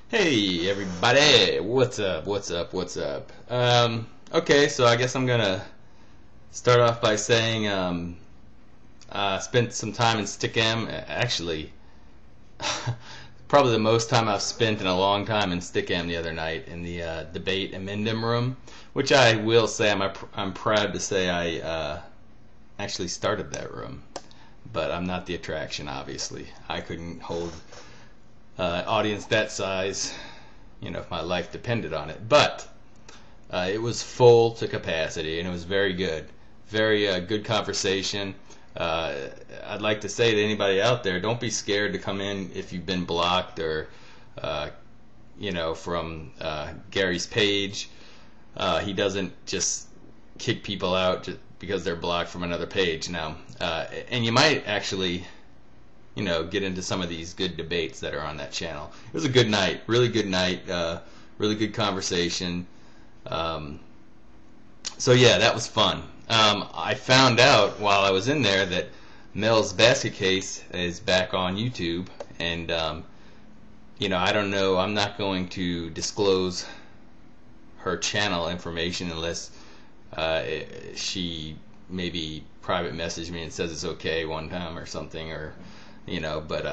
Hey everybody, what's up, what's up, what's up? Okay, so I guess I'm gonna start off by saying I spent some time in Stickam. Actually, probably the most time I've spent in a long time in Stickam the other night in the debate Inmendham room, which I will say I'm proud to say I actually started that room, but I'm not the attraction, obviously. I couldn't hold audience that size, if my life depended on it. But it was full to capacity, and it was very good. Very good conversation. I'd like to say to anybody out there, don't be scared to come in if you've been blocked or, from Gary's page. He doesn't just kick people out just because they're blocked from another page. Now, and you might actually get into some of these good debates that are on that channel. It was a good night, really good night, really good conversation. So yeah, that was fun. I found out while I was in there that Mel's Basket Case is back on YouTube, and I don't know. I'm not going to disclose her channel information unless she maybe private messaged me and says it's okay one time or something, or but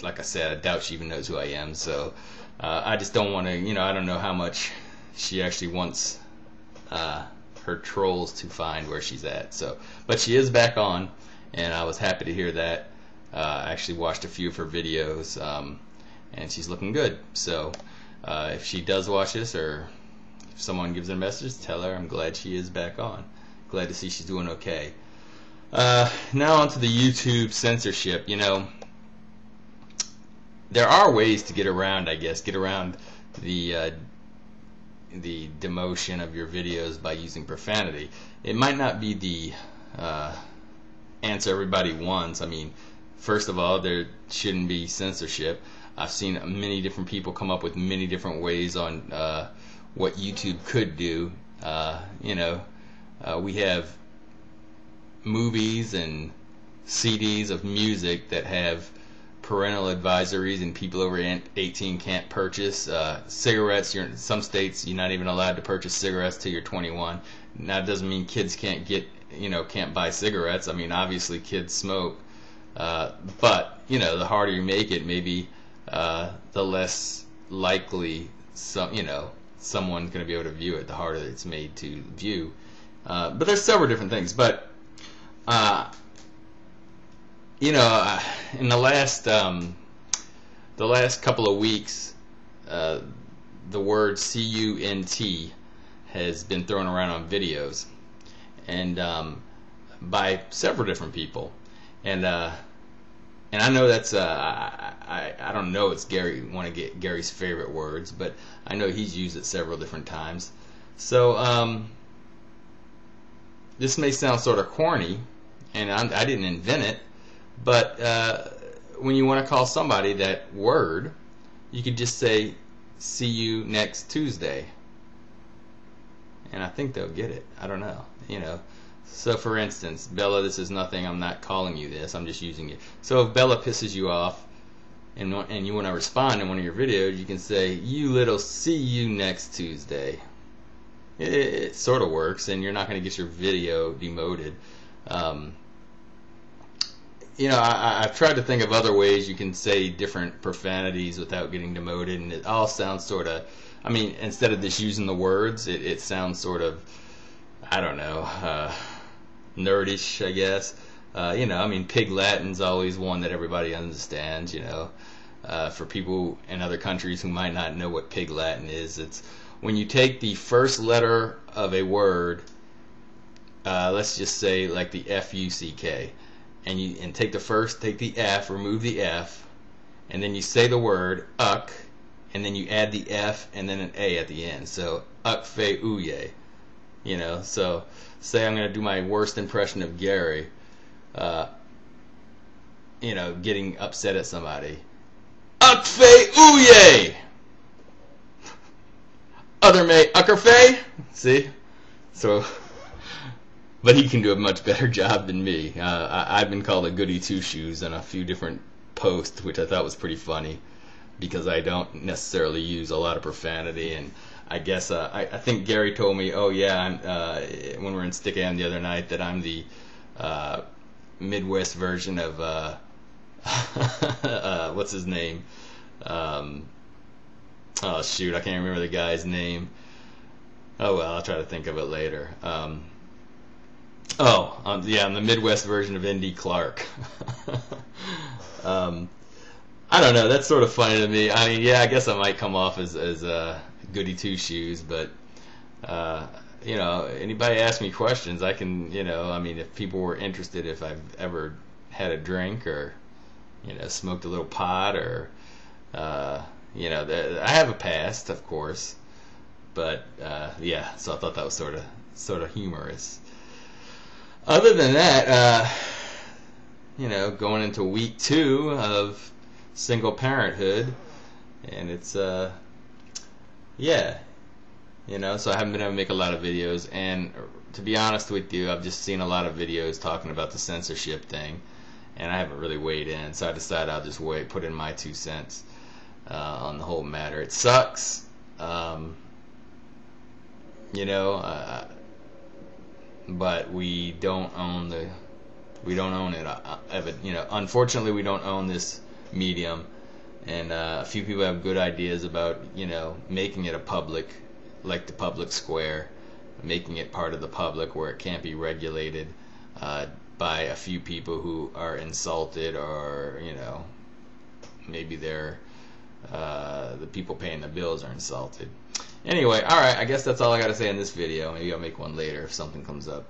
like I said, I doubt she even knows who I am, so I just don't want to, I don't know how much she actually wants her trolls to find where she's at, so, but she is back on, and I was happy to hear that. I actually watched a few of her videos, and she's looking good, so if she does watch this, or if someone gives her a message, tell her I'm glad she is back on. Glad to see she's doing okay. Now onto the YouTube censorship. There are ways to get around, I guess, the demotion of your videos by using profanity. It might not be the answer everybody wants. I mean, first of all, there shouldn't be censorship. I've seen many different people come up with many different ways on what YouTube could do. We have movies and CDs of music that have parental advisories and people over 18 can't purchase. Cigarettes, in some states you're not even allowed to purchase cigarettes till you're 21. Now, it doesn't mean kids can't can't buy cigarettes. I mean, obviously kids smoke, but the harder you make it, maybe the less likely someone's going to be able to view it, the harder it's made to view. But there's several different things. But in the last couple of weeks, the word CUNT has been thrown around on videos, and by several different people, and I know that's I don't know it's one of Gary's favorite words, but I know he's used it several different times. So this may sound sort of corny, and I didn't invent it, but when you want to call somebody that word, you could just say, "See you next Tuesday," and I think they'll get it. I don't know, So for instance, Bella, this is nothing. I'm not calling you this. I'm just using it. So if Bella pisses you off, and you want to respond in one of your videos, you can say, "You little see you next Tuesday." It sort of works, and you're not going to get your video demoted. I've tried to think of other ways you can say different profanities without getting demoted, and it all sounds sort of, instead of just using the words, it sounds sort of, I don't know, nerdish, I guess. Pig Latin's always one that everybody understands, for people in other countries who might not know what Pig Latin is, it's when you take the first letter of a word, let's just say like the F-U-C-K, and take the F, remove the F, and then you say the word uck, and then you add the F and then an A at the end. So uck fe ooye. So say I'm going to do my worst impression of Gary, getting upset at somebody. Uck fe ooye! Other may Uckerfay. See? So, but he can do a much better job than me. I've been called a goody two shoes on a few different posts, which I thought was pretty funny. because I don't necessarily use a lot of profanity. And I guess I think Gary told me, oh yeah, when we were in Stickam the other night, that I'm the Midwest version of what's his name? Oh shoot, I can't remember the guy's name. Oh well, I'll try to think of it later. Yeah, I'm the Midwest version of Indy Clark. I don't know. That's sort of funny to me. I mean, yeah, I guess I might come off as goody two shoes, but anybody ask me questions, I can, I mean, if people were interested, if I've ever had a drink or, smoked a little pot or, I have a past, of course, but yeah. So I thought that was sort of humorous. Other than that, going into week 2 of single parenthood, and it's so I haven't been able to make a lot of videos, and to be honest with you, I've just seen a lot of videos talking about the censorship thing, and I haven't really weighed in, so I decided I'll just put in my 2 cents on the whole matter. It sucks, but we don't own it. Unfortunately, we don't own this medium, and a few people have good ideas about making it a public, like the public square, making it part of the public where it can't be regulated by a few people who are insulted, or maybe they're the people paying the bills are insulted. Anyway, alright, I guess that's all I gotta say in this video. Maybe I'll make one later if something comes up.